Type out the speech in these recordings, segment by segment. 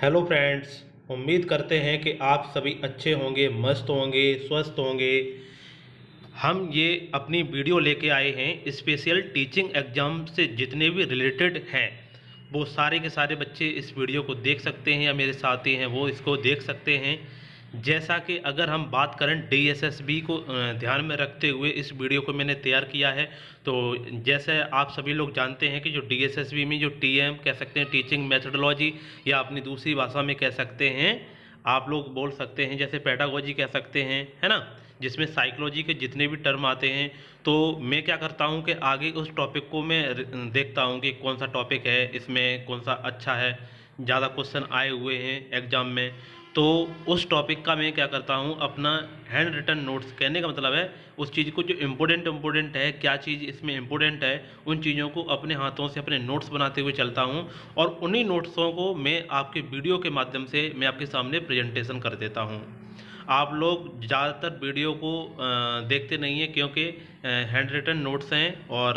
Hello friends. उम्मीद करते हैं कि आप सभी अच्छे होंगे, मस्त होंगे, स्वस्थ होंगे। हम ये अपनी वीडियो लेके आए हैं स्पेशल टीचिंग एग्जाम से जितने भी रिलेटेड हैं वो सारे के सारे बच्चे इस वीडियो को देख सकते हैं या मेरे साथी हैं वो इसको देख सकते हैं। जैसा कि अगर हम बात करें डीएसएसबी को ध्यान में रखते हुए इस वीडियो को मैंने तैयार किया है। तो जैसे आप सभी लोग जानते हैं कि जो डीएसएसबी में जो टीएम कह सकते हैं टीचिंग मेथडोलॉजी, या अपनी दूसरी भाषा में कह सकते हैं, आप लोग बोल सकते हैं जैसे पेडागोजी कह सकते हैं, है ना, जिसमें साइकोलॉजी के जितने भी टर्म आते हैं। तो मैं क्या करता हूं कि आगे उस टॉपिक को मैं देखता हूं कि कौन सा टॉपिक है, इसमें कौन सा अच्छा है, ज़्यादा क्वेश्चन आए हुए हैं एग्जाम में। तो उस टॉपिक का मैं क्या करता हूं अपना हैंड रिटन नोट्स, कहने का मतलब है उस चीज़ को जो इम्पोर्टेंट है, क्या चीज़ इसमें इम्पोर्टेंट है, उन चीज़ों को अपने हाथों से अपने नोट्स बनाते हुए चलता हूं। और उन्हीं नोट्सों को मैं आपके वीडियो के माध्यम से मैं आपके सामने प्रेजेंटेशन कर देता हूं। आप लोग ज़्यादातर वीडियो को देखते नहीं हैं क्योंकि हैंड रिटन नोट्स हैं, और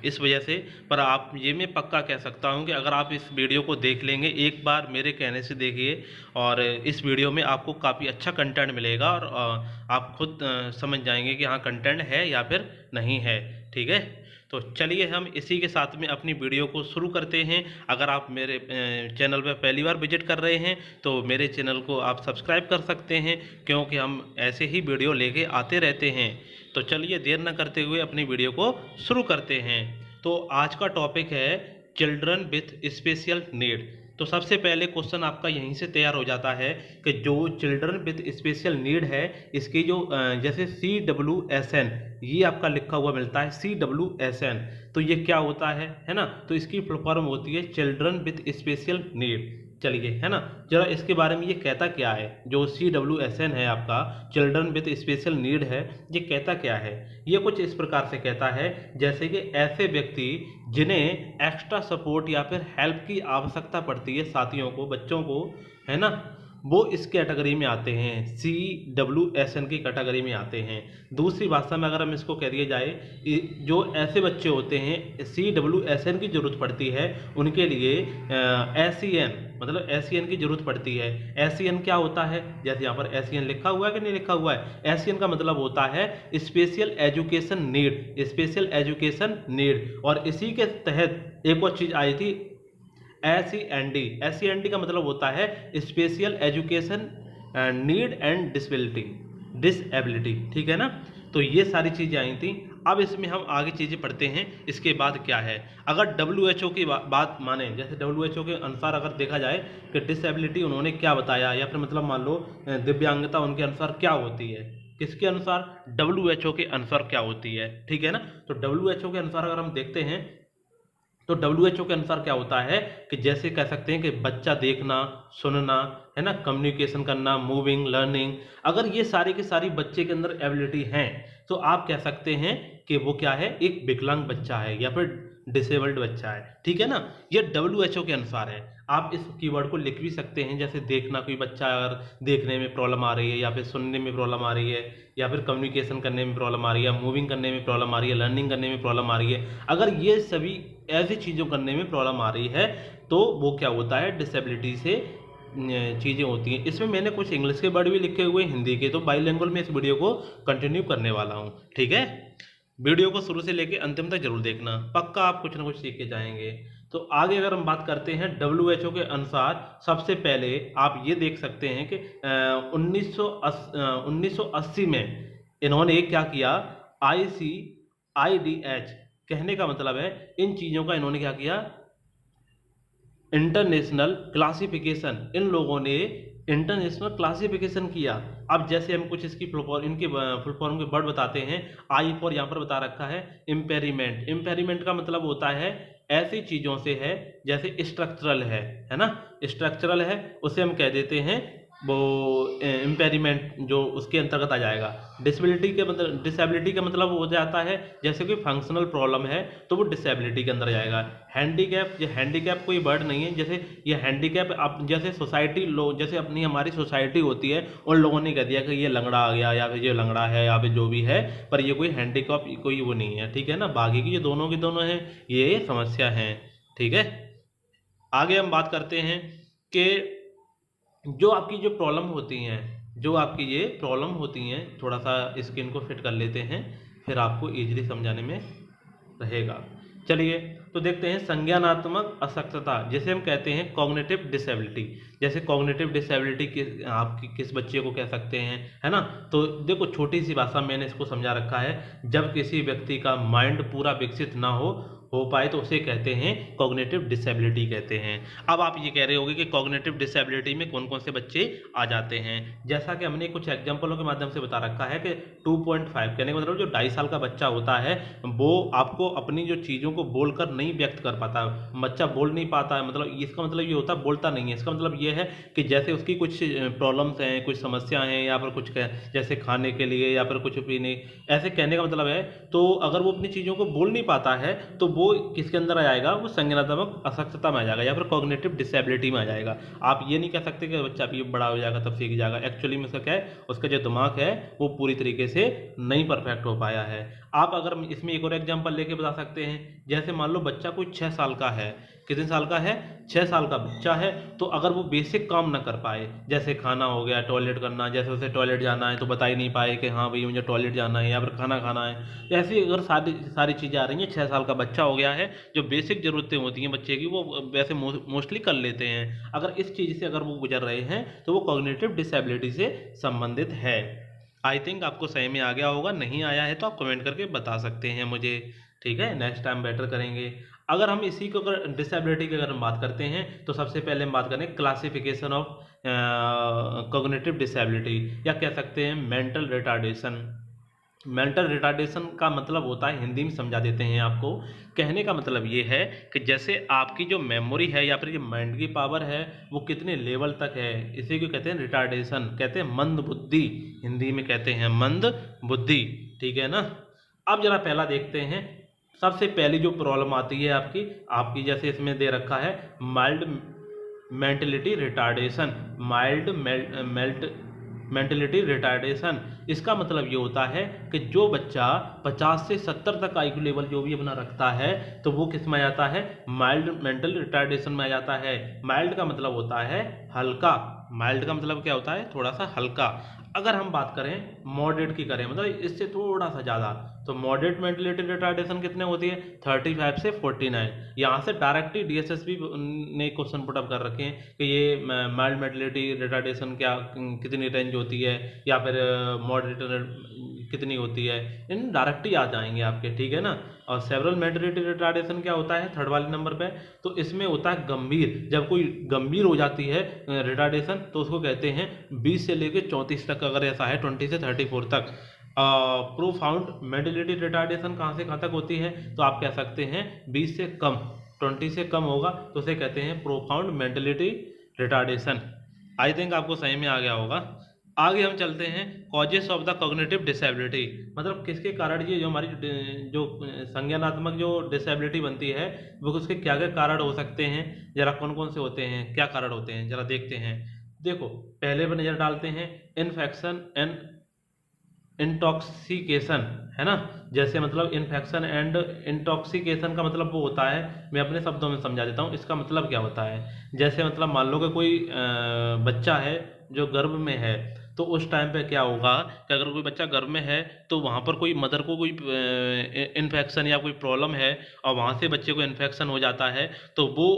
इस वजह से। पर आप ये मैं पक्का कह सकता हूं कि अगर आप इस वीडियो को देख लेंगे, एक बार मेरे कहने से देखिए, और इस वीडियो में आपको काफ़ी अच्छा कंटेंट मिलेगा, और आप खुद समझ जाएंगे कि हाँ कंटेंट है या फिर नहीं है। ठीक है, तो चलिए हम इसी के साथ में अपनी वीडियो को शुरू करते हैं। अगर आप मेरे चैनल पर पहली बार विजिट कर रहे हैं तो मेरे चैनल को आप सब्सक्राइब कर सकते हैं, क्योंकि हम ऐसे ही वीडियो लेके आते रहते हैं। तो चलिए देर न करते हुए अपनी वीडियो को शुरू करते हैं। तो आज का टॉपिक है चिल्ड्रन विथ स्पेशल नीड। तो सबसे पहले क्वेश्चन आपका यहीं से तैयार हो जाता है कि जो चिल्ड्रन विथ स्पेशल नीड है, इसकी जो जैसे CWSN ये आपका लिखा हुआ मिलता है, CWSN, तो ये क्या होता है ना। तो इसकी फुल फॉर्म होती है चिल्ड्रन विथ स्पेशल नीड। चलिए, है ना, जरा इसके बारे में ये कहता क्या है। जो CWSN है आपका, चिल्ड्रन विथ स्पेशल नीड है, ये कहता क्या है। ये कुछ इस प्रकार से कहता है जैसे कि ऐसे व्यक्ति जिन्हें एक्स्ट्रा सपोर्ट या फिर हेल्प की आवश्यकता पड़ती है, साथियों को, बच्चों को, है ना, वो इस कैटेगरी में आते हैं, CWSN की कैटेगरी में आते हैं। दूसरी भाषा में अगर हम इसको कह दिया जाए, जो ऐसे बच्चे होते हैं CWSN की जरूरत पड़ती है, उनके लिए SEN मतलब SEN की जरूरत पड़ती है। SEN क्या होता है, जैसे यहाँ पर SEN लिखा हुआ है कि नहीं लिखा हुआ है। SEN का मतलब होता है special education need, special education need. और इसी के तहत एक और चीज आई थी, SEND का मतलब होता है special education need and disability. ठीक है ना, तो ये सारी चीजें आई थी। अब इसमें हम आगे चीजें पढ़ते हैं, इसके बाद क्या है। अगर WHO की बात माने, जैसे WHO के अनुसार अगर देखा जाए कि डिसेबिलिटी उन्होंने क्या बताया, या फिर मतलब मान लो दिव्यांगता उनके अनुसार क्या होती है, किसके अनुसार, WHO के अनुसार क्या होती है। ठीक है ना, तो WHO के अनुसार अगर हम देखते हैं तो WHO के अनुसार क्या होता है कि जैसे कह सकते हैं कि बच्चा देखना, सुनना, है ना, कम्युनिकेशन करना, मूविंग, लर्निंग, अगर ये सारी की सारी बच्चे के अंदर एबिलिटी हैं तो आप कह सकते हैं कि वो क्या है, एक विकलांग बच्चा है या फिर डिसेबल्ड बच्चा है। ठीक है ना, ये WHO के अनुसार है। आप इस कीवर्ड को लिख भी सकते हैं, जैसे देखना, कोई बच्चा अगर देखने में प्रॉब्लम आ रही है, या फिर सुनने में प्रॉब्लम आ रही है, या फिर कम्युनिकेशन करने में प्रॉब्लम आ रही है, मूविंग करने में प्रॉब्लम आ रही है, लर्निंग करने में प्रॉब्लम आ रही है, अगर ये सभी ऐसी चीज़ों करने में प्रॉब्लम आ रही है तो वो क्या होता है, डिसेबिलिटी से चीज़ें होती हैं। इसमें मैंने कुछ इंग्लिश के वर्ड भी लिखे हुए हैं, हिंदी के, तो बाइलिंगुअल में इस वीडियो को कंटिन्यू करने वाला हूँ। ठीक है, वीडियो को शुरू से लेकर अंतिम तक जरूर देखना, पक्का आप कुछ ना कुछ सीख के जाएंगे। तो आगे अगर हम बात करते हैं WHO के अनुसार, सबसे पहले आप ये देख सकते हैं कि 1980 में इन्होंने क्या किया, ICIDH, कहने का मतलब है इन चीज़ों का इन्होंने क्या किया, इंटरनेशनल क्लासिफिकेशन, इन लोगों ने इंटरनेशनल क्लासिफिकेशन किया। अब जैसे हम कुछ इसकी इनके फुल फॉर्म के वर्ड बताते हैं। आई फॉर यहाँ पर बता रखा है इम्पेरिमेंट। इम्पेरिमेंट का मतलब होता है ऐसी चीज़ों से है जैसे स्ट्रक्चरल है ना, स्ट्रक्चरल है उसे हम कह देते हैं वो इम्पेरिमेंट, जो उसके अंतर्गत आ जाएगा। डिसेबिलिटी का मतलब हो जाता है जैसे कोई फंक्शनल प्रॉब्लम है तो वो डिसेबिलिटी के अंदर जाएगा। हैंडीकैप, ये हैंडीकैप कोई वर्ड नहीं है, जैसे ये हैंडीकैप आप जैसे सोसाइटी लोग, जैसे अपनी हमारी सोसाइटी होती है, उन लोगों ने कह दिया कि ये लंगड़ा आ गया, या फिर ये लंगड़ा है, या फिर जो भी है, पर ये कोई हैंडीकैप कोई वो नहीं है। ठीक है ना, बाकी की ये दोनों की दोनों हैं, ये समस्या है। ठीक है, आगे हम बात करते हैं कि जो आपकी जो प्रॉब्लम होती हैं, जो आपकी ये प्रॉब्लम होती हैं, थोड़ा सा स्क्रीन को फिट कर लेते हैं, फिर आपको ईजिली समझाने में रहेगा। चलिए तो देखते हैं संज्ञानात्मक अशक्तता, जैसे हम कहते हैं कॉग्निटिव डिसेबिलिटी। जैसे कॉग्निटिव डिसेबिलिटी आपकी किस बच्चे को कह सकते हैं, है ना। तो देखो छोटी सी भाषा मैंने इसको समझा रखा है, जब किसी व्यक्ति का माइंड पूरा विकसित ना हो पाए तो उसे कहते हैं कॉग्निटिव डिसेबिलिटी कहते हैं। अब आप ये कह रहे होंगे कि कॉग्निटिव डिसेबिलिटी में कौन कौन से बच्चे आ जाते हैं। जैसा कि हमने कुछ एग्जांपलों के माध्यम से बता रखा है कि 2.5 कहने का मतलब जो 2.5 साल का बच्चा होता है वो आपको अपनी जो चीज़ों को बोलकर नहीं व्यक्त कर पाता। बच्चा बोल नहीं पाता है, मतलब इसका मतलब ये होता है बोलता नहीं है। इसका मतलब ये है कि जैसे उसकी कुछ प्रॉब्लम्स हैं, कुछ समस्या हैं, या फिर कुछ जैसे खाने के लिए या फिर कुछ पीने, ऐसे कहने का मतलब है। तो अगर वो अपनी चीज़ों को बोल नहीं पाता है तो वो किसके अंदर आ जाएगा, वो संज्ञानात्मक अशक्तता में आ जाएगा या फिर कॉग्निटिव डिसेबिलिटी में आ जाएगा। आप ये नहीं कह सकते कि बच्चा अभी बड़ा हो जाएगा तब सीख जाएगा। एक्चुअली में उसका क्या है, उसका जो दिमाग है वो पूरी तरीके से नहीं परफेक्ट हो पाया है। आप अगर इसमें एक और एग्जांपल लेके बता सकते हैं, जैसे मान लो बच्चा कोई 6 साल का है। कितने साल का है, 6 साल का बच्चा है। तो अगर वो बेसिक काम ना कर पाए, जैसे खाना हो गया, टॉयलेट करना, जैसे उसे टॉयलेट जाना है तो बता ही नहीं पाए कि हाँ भाई मुझे टॉयलेट जाना है या फिर खाना खाना है, ऐसी अगर सारी सारी चीज़ें आ रही हैं, 6 साल का बच्चा हो गया है, जो बेसिक ज़रूरतें होती हैं बच्चे की वो वैसे मोस्टली कर लेते हैं। अगर इस चीज़ से अगर वो गुजर रहे हैं तो वो कॉग्निटिव डिसेबिलिटी से संबंधित है। आई थिंक आपको सही में आ गया होगा, नहीं आया है तो आप कमेंट करके बता सकते हैं मुझे। ठीक है, नेक्स्ट टाइम बेटर करेंगे। अगर हम इसी को अगर डिसेबिलिटी की अगर हम बात करते हैं तो सबसे पहले हम बात करें क्लासिफिकेशन ऑफ कॉग्निटिव डिसेबिलिटी, या कह सकते हैं मेंटल रिटार्डेशन। मेंटल रिटार्डेशन का मतलब होता है, हिंदी में समझा देते हैं आपको। कहने का मतलब ये है कि जैसे आपकी जो मेमोरी है या फिर ये माइंड की पावर है वो कितने लेवल तक है, इसी को कहते हैं रिटार्डेशन, कहते हैं मंद बुद्धि, हिंदी में कहते हैं मंद बुद्धि। ठीक है ना। अब जरा पहला देखते हैं। सबसे पहली जो प्रॉब्लम आती है आपकी आपकी जैसे इसमें दे रखा है mild mentality retardation, mild mentality retardation. इसका मतलब ये होता है कि जो बच्चा 50 से 70 तक आईक्यू लेवल जो भी अपना रखता है तो वो किस में आ जाता है, माइल्ड मेंटल रिटार्डेशन में आ जाता है। माइल्ड का मतलब होता है हल्का, माइल्ड का मतलब क्या होता है, थोड़ा सा हल्का। अगर हम बात करें मॉडरेट की करें, मतलब इससे थोड़ा सा ज़्यादा, तो मॉडरेट मेंटलिटी रिटार्डेशन कितने होती है, 35 से 49। यहाँ से डायरेक्टली डीएसएसबी ने क्वेश्चन पुटअप कर रखे हैं कि ये माइल्ड मेंटलिटी रिटार्डेशन क्या कितनी रेंज होती है या फिर मॉडरेट कितनी होती है, इन डायरेक्टली आ जाएंगे आपके। ठीक है ना। और सेवरल मेंटलिटी रिटार्डेशन क्या होता है, थर्ड वाले नंबर पे, तो इसमें होता है गंभीर, जब कोई गंभीर हो जाती है रिटार्डेशन तो उसको कहते हैं 20 से लेकर 34 तक, अगर ऐसा है 20 से 34 तक। प्रोफाउंड मेंटलिटी रिटार्डेशन कहाँ से कहाँ तक होती है, तो आप कह सकते हैं 20 से कम, 20 से कम होगा तो उसे कहते हैं profound mentality retardation. I think आपको सही में आ गया होगा। आगे हम चलते हैं causes of the cognitive disability, मतलब किसके कारण ये जो हमारी जो संज्ञानात्मक जो डिसेबिलिटी बनती है वो उसके क्या क्या कारण हो सकते हैं, जरा कौन कौन से होते हैं, क्या कारण होते हैं, जरा देखते हैं। देखो पहले पर नजर डालते हैं इन्फेक्शन एंड इंटॉक्सिकेशन, है ना। जैसे मतलब इन्फेक्शन एंड इंटॉक्सिकेशन का मतलब वो होता है, मैं अपने शब्दों में समझा देता हूँ इसका मतलब क्या होता है। जैसे मतलब मान लो कि कोई बच्चा है जो गर्भ में है, तो उस टाइम पे क्या होगा कि अगर कोई बच्चा गर्भ में है तो वहाँ पर कोई मदर को कोई इन्फेक्शन या कोई प्रॉब्लम है और वहाँ से बच्चे को इन्फेक्शन हो जाता है, तो वो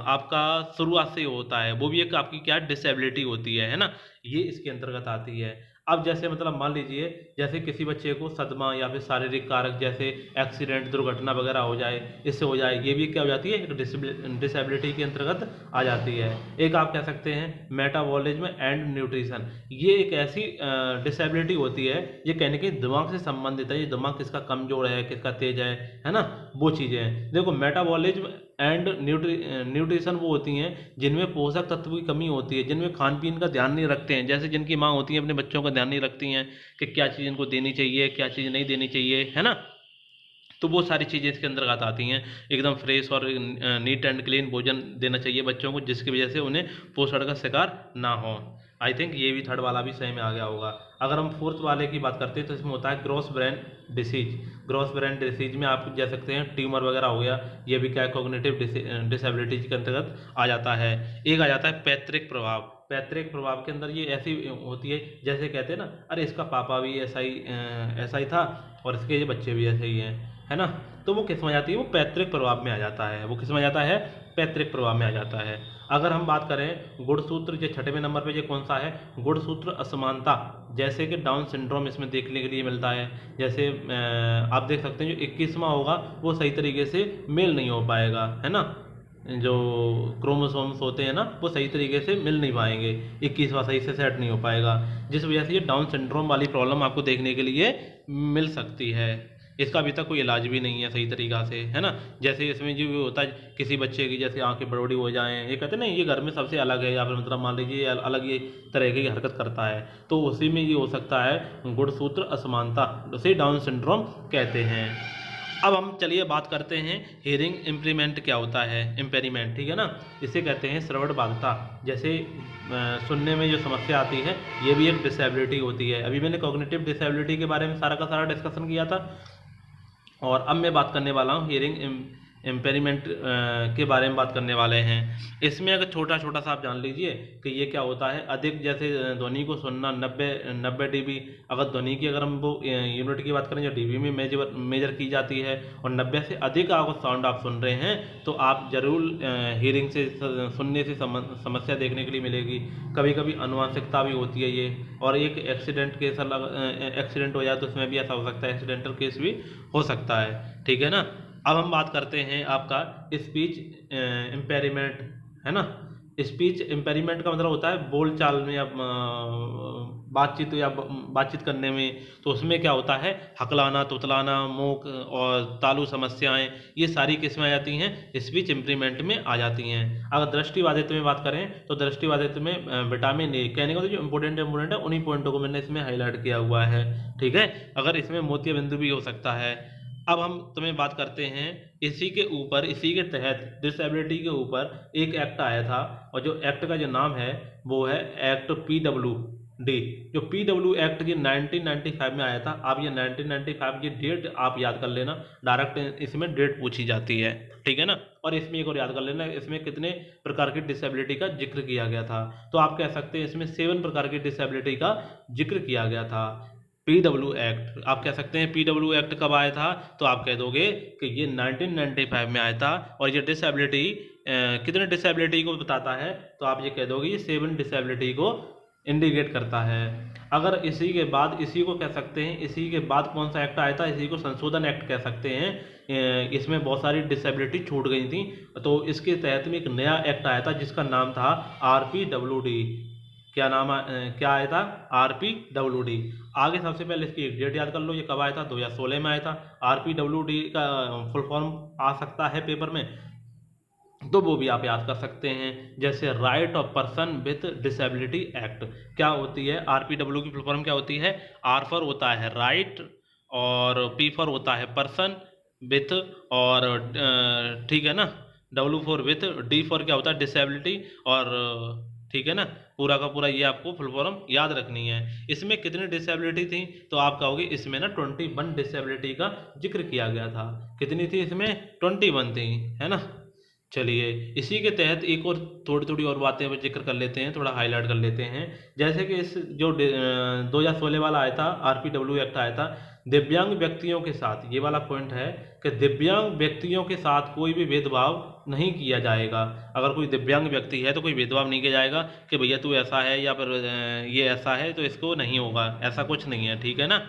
आपका शुरुआत से ही होता है, वो भी एक आपकी क्या डिसेबिलिटी होती है ना, ये इसके अंतर्गत आती है। अब जैसे मतलब मान लीजिए जैसे किसी बच्चे को सदमा या फिर शारीरिक कारक जैसे एक्सीडेंट दुर्घटना वगैरह हो जाए, इससे हो जाए, ये भी क्या हो जाती है, एक डिसेबिलिटी के अंतर्गत आ जाती है। एक आप कह सकते हैं मेटाबॉलिज्म एंड न्यूट्रिशन, ये एक ऐसी डिसेबिलिटी होती है, ये कहने के दिमाग से संबंधित है, ये दिमाग किसका कमजोर है किसका तेज है ना, वो चीज़ें हैं। देखो मेटाबॉलिज्म एंड न्यूट्रिशन वो होती हैं जिनमें पोषक तत्व की कमी होती है, जिनमें खान पीन का ध्यान नहीं रखते हैं, जैसे जिनकी माँ होती है अपने बच्चों का ध्यान नहीं रखती हैं कि क्या चीज़ इनको देनी चाहिए क्या चीज़ नहीं देनी चाहिए, है ना। तो वो सारी चीज़ें इसके अंतर्गत आती हैं। एकदम फ्रेश और नीट एंड क्लीन भोजन देना चाहिए बच्चों को, जिसकी वजह से उन्हें पोषण का शिकार ना हो। आई थिंक ये भी थर्ड वाला भी सही में आ गया होगा। अगर हम फोर्थ वाले की बात करते हैं तो इसमें होता है gross brain disease. Gross brain disease में आप कह सकते हैं ट्यूमर वगैरह हो गया, ये भी क्या है कॉग्निटिव डिसेबिलिटीज के अंतर्गत आ जाता है। एक आ जाता है पैतृक प्रभाव। पैतृक प्रभाव के अंदर ये ऐसी होती है जैसे कहते हैं ना, अरे इसका पापा भी ऐसा ही था और इसके ये बच्चे भी ऐसे ही हैं, है ना। तो वो किस में आ जाती है, वो पैतृक प्रभाव में आ जाता है। वो किस में आ जाता है, पैतृक प्रभाव में आ जाता है। अगर हम बात करें गुणसूत्र, जो 6वें नंबर पे ये कौन सा है, गुणसूत्र असमानता, जैसे कि डाउन सिंड्रोम इसमें देखने के लिए मिलता है। जैसे आप देख सकते हैं जो 21वां होगा वो सही तरीके से मेल नहीं हो पाएगा, है ना। जो क्रोमोसोम्स होते हैं ना वो सही तरीके से मिल नहीं पाएंगे, 21वां सही से सेट नहीं हो पाएगा, जिस वजह से ये डाउन सिंड्रोम वाली प्रॉब्लम आपको देखने के लिए मिल सकती है। इसका अभी तक कोई इलाज भी नहीं है सही तरीक़ा से, है ना। जैसे इसमें जो होता है किसी बच्चे की जैसे आंखें बड़ी हो जाएं, ये कहते हैं ना ये घर में सबसे अलग है, या फिर मतलब मान लीजिए अलग ये तरह की हरकत करता है, तो उसी में ये हो सकता है गुणसूत्र असमानता, उसे डाउन सिंड्रोम कहते हैं। अब हम चलिए बात करते हैं हियरिंग इम्प्लीमेंट क्या होता है, इम्पेरिमेंट, ठीक है ना। इसे कहते हैं श्रवण बाधिता। जैसे सुनने में जो समस्या आती है ये भी एक डिसेबिलिटी होती है। अभी मैंने कॉग्निटिव डिसेबिलिटी के बारे में सारा का सारा डिस्कशन किया था, और अब मैं बात करने वाला हूँ हियरिंग इम्पेरिमेंट के बारे में बात करने वाले हैं। इसमें अगर छोटा छोटा सा आप जान लीजिए कि ये क्या होता है। अधिक जैसे ध्वनि को सुनना 90 dB, अगर ध्वनि की अगर हम वो यूनिट की बात करें जो dB में मेजर की जाती है, और 90 से अधिक अगर साउंड आप सुन रहे हैं तो आप जरूर हियरिंग से सुनने से समस्या देखने के लिए मिलेगी। कभी कभी अनुवांशिकता भी होती है ये, और एक एक्सीडेंट केस एक्सीडेंट हो जाए तो उसमें भी ऐसा हो सकता है, एक्सीडेंटल केस भी हो सकता है, ठीक है ना। अब हम बात करते हैं आपका स्पीच इम्पेरिमेंट, है ना। स्पीच इम्पेरिमेंट का मतलब होता है बोल चाल में या बातचीत करने में। तो उसमें क्या होता है, हकलाना, तुतलाना, मूक और तालु समस्याएं, ये सारी किस्में आ जाती हैं स्पीच इम्पेरिमेंट में आ जाती हैं। अगर दृष्टिबाधित में बात करें तो दृष्टिबाधित में विटामिन ए कहने का तो जो इम्पोर्टेंट है उन्हीं पॉइंटों को मैंने इसमें हाईलाइट किया हुआ है, ठीक है। अगर इसमें मोतिया बिंदु भी हो सकता है। अब हम तुम्हें बात करते हैं इसी के ऊपर, इसी के तहत डिसेबिलिटी के ऊपर एक एक्ट आया था, और जो एक्ट का जो नाम है वो है एक्ट PWD। जो PW एक्ट ये 1995 में आया था। अब ये 1995 की डेट आप याद कर लेना, डायरेक्ट इसमें डेट पूछी जाती है, ठीक है ना। और इसमें एक और याद कर लेना, इसमें कितने प्रकार की डिसेबिलिटी का जिक्र किया गया था। तो आप कह सकते हैं इसमें 7 प्रकार की डिसेबिलिटी का जिक्र किया गया था। PW एक्ट, आप कह सकते हैं PW एक्ट कब आया था, तो आप कह दोगे कि ये 1995 में आया था। और ये डिसेबिलिटी कितने डिसेबिलिटी को बताता है, तो आप ये कह दोगे ये 7 डिसेबिलिटी को इंडिकेट करता है। अगर इसी के बाद, इसी को कह सकते हैं, इसी के बाद कौन सा एक्ट आया था, इसी को संशोधन एक्ट कह सकते हैं। इसमें बहुत सारी डिसेबिलिटी छूट गई थी, तो इसके तहत में एक नया एक्ट आया था जिसका नाम था RPWD। क्या आया था, RPWD। आगे सबसे पहले इसकी एक डेट याद कर लो, ये कब आया था, 2016 में आया था। RPWD का फुल फॉर्म आ सकता है पेपर में, तो वो भी आप याद कर सकते हैं। जैसे right of person with disability act, क्या होती है RPW की फुल फॉर्म क्या होती है। R फॉर होता है राइट, और P फॉर होता है पर्सन विथ, और ठीक है ना, W for with, D for क्या होता है डिसेबिलिटी, और ठीक है ना, पूरा का पूरा ये आपको फुल फॉर्म याद रखनी है। इसमें कितनी डिसेबिलिटी थी, तो आप कहोगे इसमें ना 21 डिसेबिलिटी का जिक्र किया गया था। कितनी थी इसमें, 21 थी, है ना। चलिए इसी के तहत एक और थोड़ी और बातें जिक्र कर लेते हैं, थोड़ा हाईलाइट कर लेते हैं। जैसे कि इस जो 2016 वाला आया था, RPW एक्ट आया था, दिव्यांग व्यक्तियों के साथ, ये वाला पॉइंट है कि दिव्यांग व्यक्तियों के साथ कोई भी भेदभाव नहीं किया जाएगा। अगर कोई दिव्यांग व्यक्ति है तो कोई भेदभाव नहीं किया जाएगा कि भैया तू ऐसा है या फिर ये ऐसा है तो इसको नहीं होगा, ऐसा कुछ नहीं है, ठीक है ना।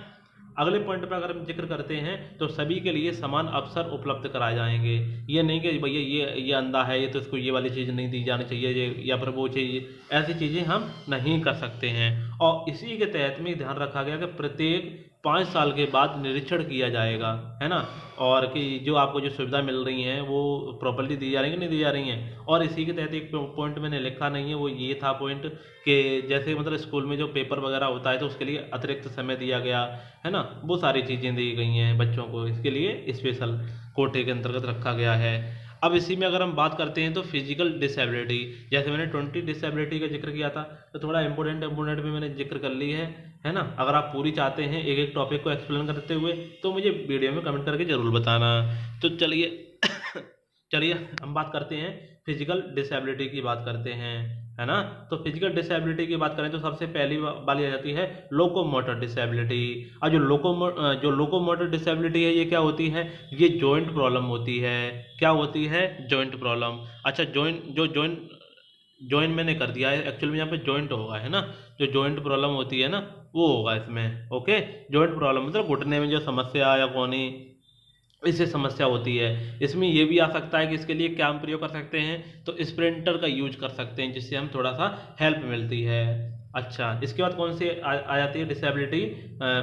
अगले पॉइंट पर अगर हम जिक्र करते हैं तो सभी के लिए समान अवसर उपलब्ध कराए जाएंगे। ये नहीं कि भैया ये अंधा है ये तो इसको ये वाली चीज़ नहीं दी जानी चाहिए, या फिर वो चाहिए, ऐसी चीज़ें हम नहीं कर सकते हैं। और इसी के तहत में ध्यान रखा गया कि प्रत्येक 5 साल के बाद निरीक्षण किया जाएगा, है ना, और कि जो आपको जो सुविधा मिल रही हैं वो प्रॉपर्ली दी जा रही है कि नहीं दी जा रही हैं। और इसी के तहत एक पॉइंट मैंने लिखा नहीं है, वो ये था पॉइंट कि जैसे मतलब स्कूल में जो पेपर वगैरह होता है तो उसके लिए अतिरिक्त समय दिया गया, है ना, वो सारी चीज़ें दी गई हैं बच्चों को, इसके लिए स्पेशल कोटे के अंतर्गत रखा गया है। अब इसी में अगर हम बात करते हैं तो फिजिकल डिसेबिलिटी, जैसे मैंने 20 डिसेबिलिटी का जिक्र किया था, तो थोड़ा इंपॉर्टेंट भी मैंने जिक्र कर ली है ना। अगर आप पूरी चाहते हैं एक एक टॉपिक को एक्सप्लेन करते हुए तो मुझे वीडियो में कमेंट करके ज़रूर बताना। तो चलिए हम बात करते हैं फिजिकल डिसेबिलिटी की बात करते हैं, है ना। तो फिजिकल डिसेबिलिटी की बात करें तो सबसे पहली वाली आ जाती है लोकोमोटर डिसेबिलिटी। और जो लोकोमोटर डिसेबिलिटी है ये क्या होती है, ये जॉइंट प्रॉब्लम होती है। क्या होती है, जॉइंट प्रॉब्लम। अच्छा, जॉइंट मैंने कर दिया है, एक्चुअली में यहाँ पे जॉइंट होगा, है ना। जो जॉइंट प्रॉब्लम होती है ना वो होगा इसमें। ओके, जॉइंट प्रॉब्लम मतलब घुटने में जो समस्या या कोनी, इससे समस्या होती है। इसमें ये भी आ सकता है कि इसके लिए क्या हम प्रयोग कर सकते हैं, तो स्प्रिंटर का यूज कर सकते हैं, जिससे हम थोड़ा सा हेल्प मिलती है। अच्छा, इसके बाद कौन सी आ जाती है डिसेबिलिटी,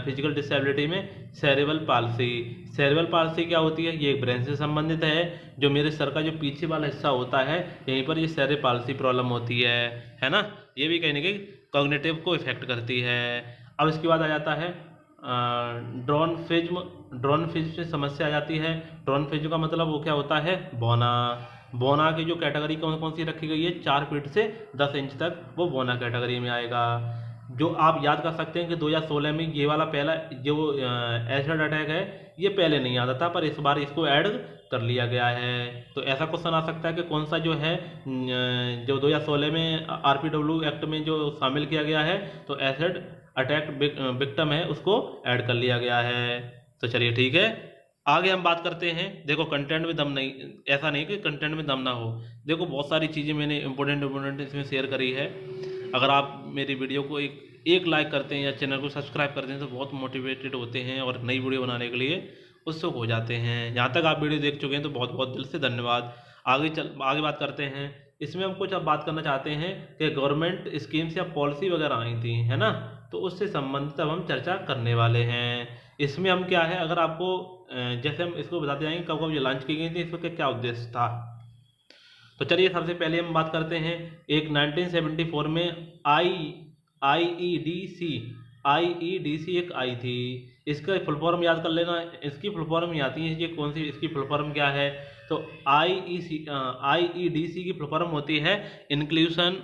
फिजिकल डिसेबिलिटी में सेरेब्रल पाल्सी। सेरेब्रल पाल्सी क्या होती है, ये ब्रेन से संबंधित है। जो मेरे सर का जो पीछे वाला हिस्सा होता है यहीं पर ये सेरेब्रल पाल्सी प्रॉब्लम होती है ना। ये भी कहीं ना कहीं कॉग्निटिव को इफेक्ट करती है। अब इसके बाद आ जाता है ड्रोनफिज्म से समस्या आ जाती है। ड्रोनफिज्म का मतलब वो क्या होता है, बोना। बोना की जो कैटेगरी कौन कौन सी रखी गई है, 4 फीट से 10 इंच तक वो बोना कैटेगरी में आएगा। जो आप याद कर सकते हैं कि 2016 में ये वाला पहला जो एसिड अटैक है ये पहले नहीं आता था, पर इस बार इसको ऐड कर लिया गया है। तो ऐसा क्वेश्चन आ सकता है कि कौन सा जो है जो 2016 में RPW एक्ट में जो शामिल किया गया है, तो एसिड अटैक विक्टिम है उसको ऐड कर लिया गया है। तो चलिए ठीक है, आगे हम बात करते हैं। देखो कंटेंट में दम नहीं, ऐसा नहीं कि कंटेंट में दम ना हो। देखो बहुत सारी चीज़ें मैंने इंपॉर्टेंट इसमें शेयर करी है। अगर आप मेरी वीडियो को एक लाइक करते हैं या चैनल को सब्सक्राइब करते हैं तो बहुत मोटिवेटेड होते हैं और नई वीडियो बनाने के लिए उत्सुक हो जाते हैं। यहाँ तक आप वीडियो देख चुके हैं तो बहुत बहुत दिल से धन्यवाद। आगे बात करते हैं। इसमें हम कुछ अब बात करना चाहते हैं कि गवर्नमेंट स्कीम्स या पॉलिसी वगैरह आई थी, है ना, तो उससे संबंधित अब हम चर्चा करने वाले हैं। इसमें हम क्या है, अगर आपको जैसे हम इसको बताते जाएंगे कब कब ये लॉन्च की गई थी, इसका क्या उद्देश्य था। तो चलिए सबसे पहले हम बात करते हैं एक 1974 में आईईडीसी एक आई थी। इसका फुल फॉर्म याद कर लेना, इसकी फुल फॉर्म ही आती है ये कौन सी, इसकी फुल फॉर्म क्या है। तो आईईडीसी की फुल फॉर्म होती है inclusion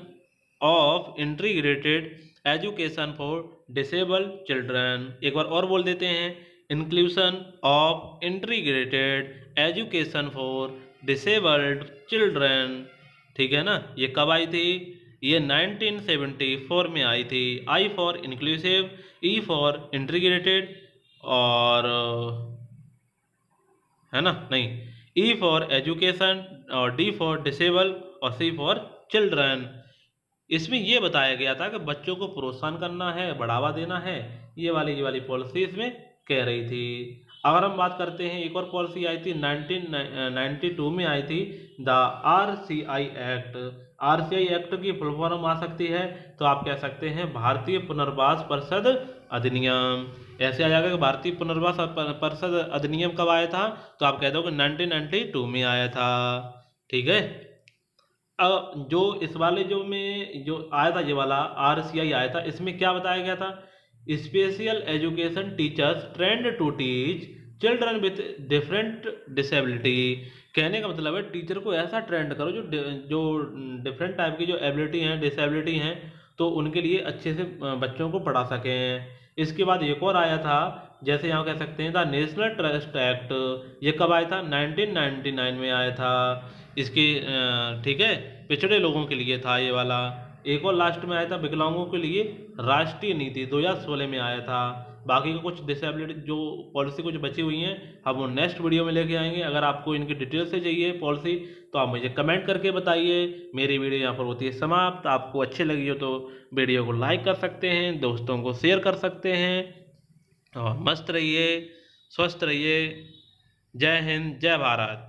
of integrated education for disabled children. एक बार और बोल देते हैं, inclusion of integrated education for disabled children. ठीक है ना। ये कब आई थी, ये 1974 में आई थी। I for inclusive, E for integrated, और है ना, नहीं, ई फॉर एजुकेशन और डी फॉर डिसेबल और सी फॉर चिल्ड्रन। इसमें ये बताया गया था कि बच्चों को प्रोत्साहन करना है, बढ़ावा देना है, ये वाली पॉलिसी इसमें कह रही थी। अगर हम बात करते हैं, एक और पॉलिसी आई थी 1992 में आई थी, the RCI act. RCI act की फुल फॉर्म आ सकती है, तो आप कह सकते हैं भारतीय पुनर्वास परिषद अधिनियम। ऐसे आ जाएगा कि भारतीय पुनर्वास परिषद अधिनियम कब आया था, तो आप कह दो कि 1992 में आया था। ठीक है। जो इस वाले जो आया था, ये वाला RCI आया था, इसमें क्या बताया गया था, special education teachers trained to teach children with different disability. कहने का मतलब है टीचर को ऐसा ट्रेंड करो जो डिफरेंट टाइप की जो एबिलिटी हैं, डिसेबिलिटी हैं, तो उनके लिए अच्छे से बच्चों को पढ़ा सकें। इसके बाद एक और आया था, जैसे यहाँ कह सकते हैं द नेशनल ट्रस्ट एक्ट। ये कब आया था, 1999 में आया था। इसकी ठीक है, पिछड़े लोगों के लिए था ये वाला। एक और लास्ट में आया था विकलांगों के लिए राष्ट्रीय नीति, 2016 में आया था। बाकी का कुछ डिसेबिलिटी जो पॉलिसी कुछ बची हुई हैं हम वो नेक्स्ट वीडियो में लेके आएंगे। अगर आपको इनकी डिटेल से चाहिए पॉलिसी तो आप मुझे कमेंट करके बताइए। मेरी वीडियो यहाँ पर होती है समाप्त। आपको अच्छी लगी हो तो वीडियो को लाइक कर सकते हैं, दोस्तों को शेयर कर सकते हैं, और मस्त रहिए, स्वस्थ रहिए। जय हिंद, जय भारत।